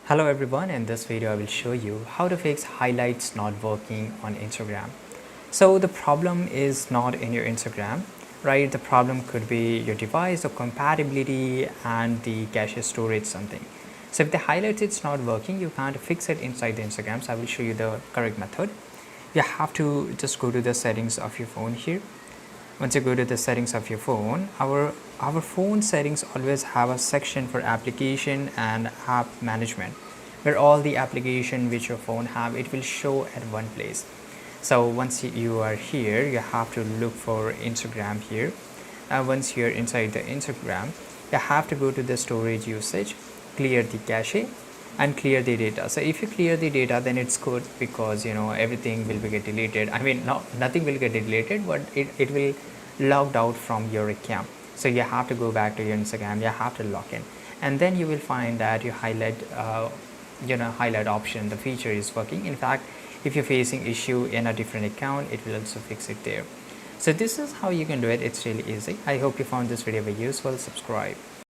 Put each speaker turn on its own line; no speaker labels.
Hello everyone, in this video I will show you how to fix highlights not working on Instagram. So the problem is not in your Instagram, right? The problem could be your device or compatibility and the cache storage something. So if the highlights it's not working, you can't fix it inside the Instagram. So I will show you the correct method. You have to just go to the settings of your phone here. Once you go to the settings of your phone, our phone settings always have a section for application and app management, where all the application which your phone have, it will show at one place. So once you are here, you have to look for Instagram here. Once you're inside the Instagram, you have to go to the storage usage, clear the cache and clear the data. So if you clear the data, then it's good, because everything will be get deleted. I mean, nothing will get deleted, but it will logged out from your account. So you have to go back to your Instagram, you have to log in, and then you will find that your highlight option, the feature is working. In fact, if you're facing issue in a different account, it will also fix it there. So this is how you can do it. It's really easy. I hope you found this video very useful. Subscribe.